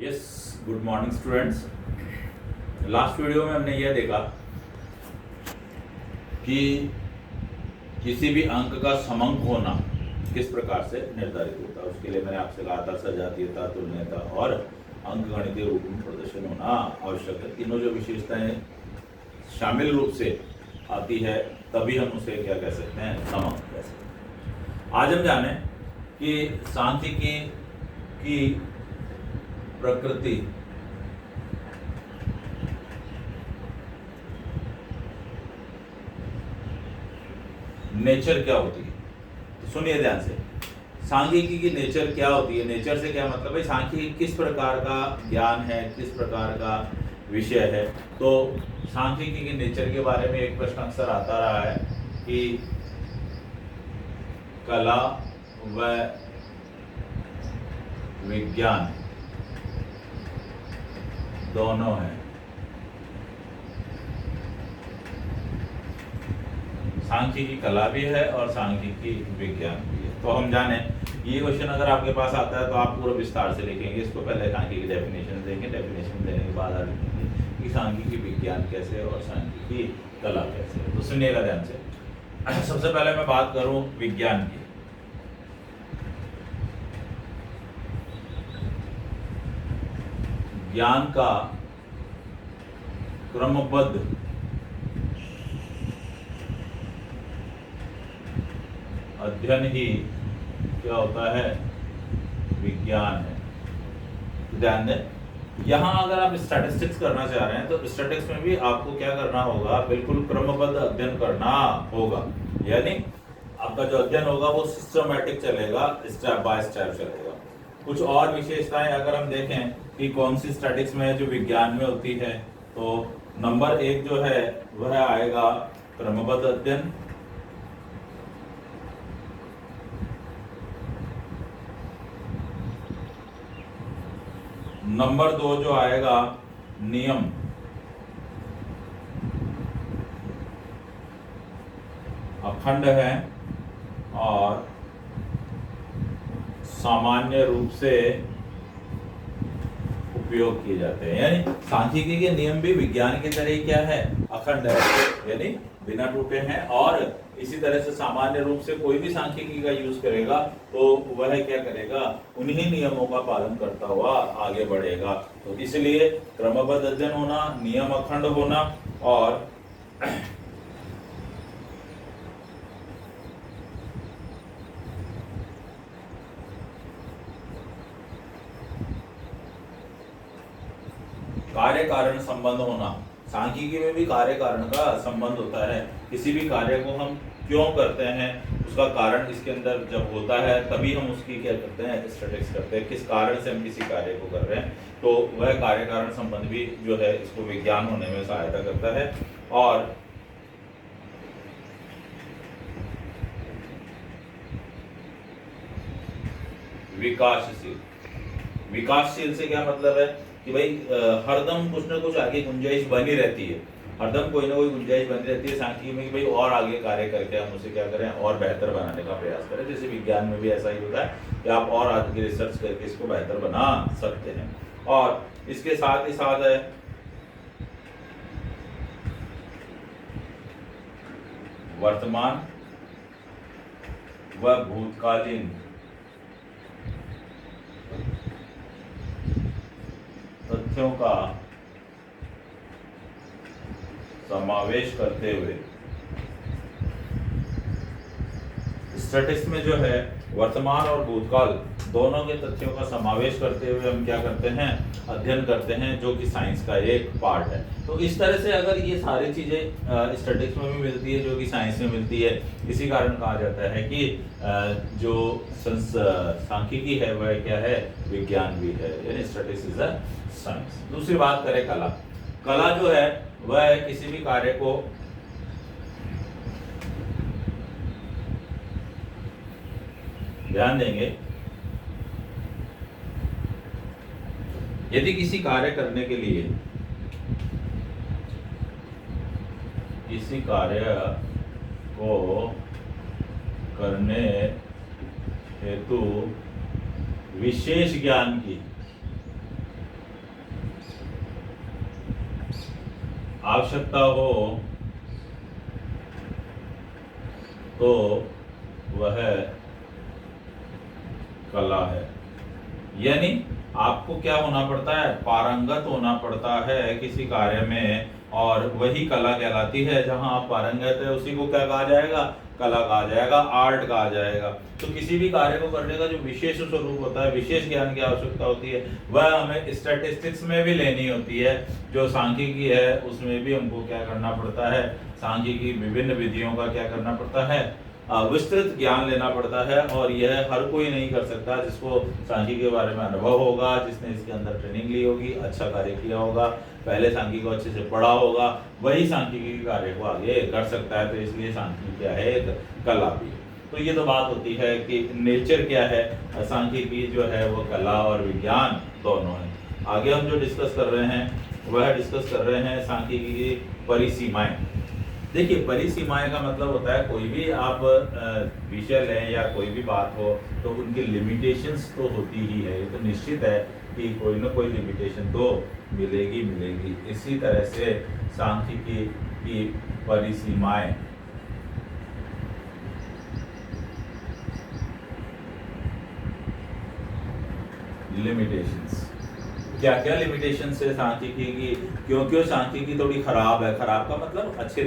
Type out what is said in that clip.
Yes, good morning students. Last video में हमने यह देखा कि किसी भी अंक का समंक होना किस प्रकार से निर्धारित होता है। उसके लिए मैंने आपसे कहा था सजातीयता, तुल्यता और अंकगणितीय रूप में प्रदर्शन होना आवश्यक है। तीनों जो विशेषताएं शामिल रूप से आती है तभी हम उसे क्या कह सकते हैं, समंक कह सकते हैं। आज हम जाने कि सांख्यिकी की प्रकृति नेचर क्या होती है। तो सुनिए ध्यान से, सांख्यिकी की नेचर क्या होती है। नेचर से क्या मतलब है, सांख्यिकी किस प्रकार का ज्ञान है, किस प्रकार का विषय है। तो सांख्यिकी के नेचर के बारे में एक प्रश्न अक्सर आता रहा है कि कला व विज्ञान दोनों हैं। सांख्यिकी कला भी है और सांख्यिकी विज्ञान भी है। तो हम जाने, ये क्वेश्चन अगर आपके पास आता है तो आप पूरा विस्तार से लिखेंगे इसको। पहले सांख्यिकी की डेफिनेशन देंगे, डेफिनेशन देने के बाद आप लिखेंगे कि सांख्यिकी विज्ञान कैसे है और सांख्यिकी कला कैसे है। तो सुनिएगा ध्यान से। सबसे पहले मैं बात करूं विज्ञान की। ज्ञान का क्रमबद्ध अध्ययन ही क्या होता है, विज्ञान है। ध्यान दें, यहां अगर आप स्टैटिस्टिक्स करना चाह रहे हैं तो स्टैटिस्टिक्स में भी आपको क्या करना होगा, बिल्कुल क्रमबद्ध अध्ययन करना होगा। यानी आपका जो अध्ययन होगा वो सिस्टमैटिक चलेगा, स्टेप बाय स्टेप चलेगा। कुछ और विशेषताएं अगर हम देखें कि कौन सी स्टैटिक्स में जो विज्ञान में होती है, तो नंबर 1 जो है वह आएगा क्रमबद्ध अध्ययन। नंबर 2 जो आएगा नियम। अखंड है और सामान्य रूप से उपयोग किए जाते हैं। यानी सांख्यिकी के नियम भी विज्ञान की तरह क्या है, अखंड है, यानी बिना टूटे हैं। और इसी तरह से सामान्य रूप से कोई भी सांख्यिकी का यूज करेगा तो वह क्या करेगा, उन्हीं नियमों का पालन करता हुआ आगे बढ़ेगा। तो इसलिए क्रमबद्ध अध्ययन होना, नियम अखंड होना और कार्य कारण संबंध होना। सांख्यिकी में भी कार्य कारण का संबंध होता है। किसी भी कार्य को हम क्यों करते हैं, उसका कारण इसके अंदर जब होता है तभी हम उसकी क्या करते हैं, स्टैटिस्टिक्स करते हैं। किस कारण से हम किसी कार्य को कर रहे हैं, तो वह कार्य कारण संबंध भी जो है इसको विज्ञान होने में सहायता करता है। और विकासशील, विकासशील से क्या मतलब है कि भाई हरदम कुछ ना कुछ आगे गुंजाइश बनी रहती है। हरदम कोई ना कोई गुंजाइश बनी रहती है सांख्यिकी में कि भाई और आगे कार्य करके हम उसे क्या करें, और बेहतर बनाने का प्रयास करें। जैसे विज्ञान में भी ऐसा ही होता है कि आप और आगे रिसर्च करके इसको बेहतर बना सकते हैं। और इसके साथ ही साथ है वर्तमान व भूतकालीन तथ्यों का समावेश करते हुए। स्टैटिस्टिक्स में जो है वर्तमान और भूतकाल दोनों के तथ्यों का समावेश करते हुए हम क्या करते हैं, अध्ययन करते हैं, जो कि साइंस का एक पार्ट है। तो इस तरह से अगर ये सारी चीजें स्टैटिस्टिक्स में भी मिलती है जो कि साइंस में मिलती है, इसी कारण कहा जाता है कि जो सांख्यिकी है वह क्या है, विज्ञान भी है, यानी स्टैटिस्टिक्स इज अ साइंस। दूसरी बात करें कला। कला जो है वह किसी भी कार्य को ध्यान देंगे, यदि किसी कार्य करने के लिए, किसी कार्य को करने हेतु विशेष ज्ञान की आवश्यकता हो तो वह कला है। यानी आपको क्या होना पड़ता है, पारंगत होना पड़ता है किसी कार्य में, और वही कला कहलाती है। जहां आप पारंगत है उसी को क्या कहा जाएगा, कला कहा जाएगा, आर्ट कहा जाएगा। तो किसी भी कार्य को करने का जो विशेष स्वरूप होता है, विशेष ज्ञान की आवश्यकता होती है, वह हमें स्टैटिस्टिक्स में भी लेनी होती है। जो सांख्यिकी है उसमें भी हमको क्या करना पड़ता है, सांख्यिकी विभिन्न विधियों का क्या करना पड़ता है, विस्तृत ज्ञान लेना पड़ता है। और यह हर कोई नहीं कर सकता। जिसको सांख्यिकी के बारे में अनुभव होगा, जिसने इसके अंदर ट्रेनिंग ली होगी, अच्छा कार्य किया होगा, पहले सांख्यिकी को अच्छे से पढ़ा होगा, वही सांख्यिकी के कार्य को आगे कर सकता है। तो इसलिए सांख्यिकी क्या है, एक कला भी है। तो ये तो बात होती है कि नेचर क्या है, सांख्यिकी जो है वो कला और विज्ञान दोनों है। आगे हम जो डिस्कस कर रहे हैं वह डिस्कस कर रहे हैं सांख्यिकी की परिसीमाएं। देखिए, परिसीमाएं का मतलब होता है कोई भी आप विषय लें या कोई भी बात हो तो उनकी लिमिटेशंस तो होती ही है। ये तो निश्चित है कि कोई ना कोई लिमिटेशन तो मिलेगी मिलेगी। इसी तरह से सांख्यिकी की परिसीमाएं, लिमिटेशंस, क्या क्या लिमिटेशंस है सांख्यिकी की, क्यों क्यों सांख्यिकी थोड़ी खराब है। खराब का मतलब अच्छे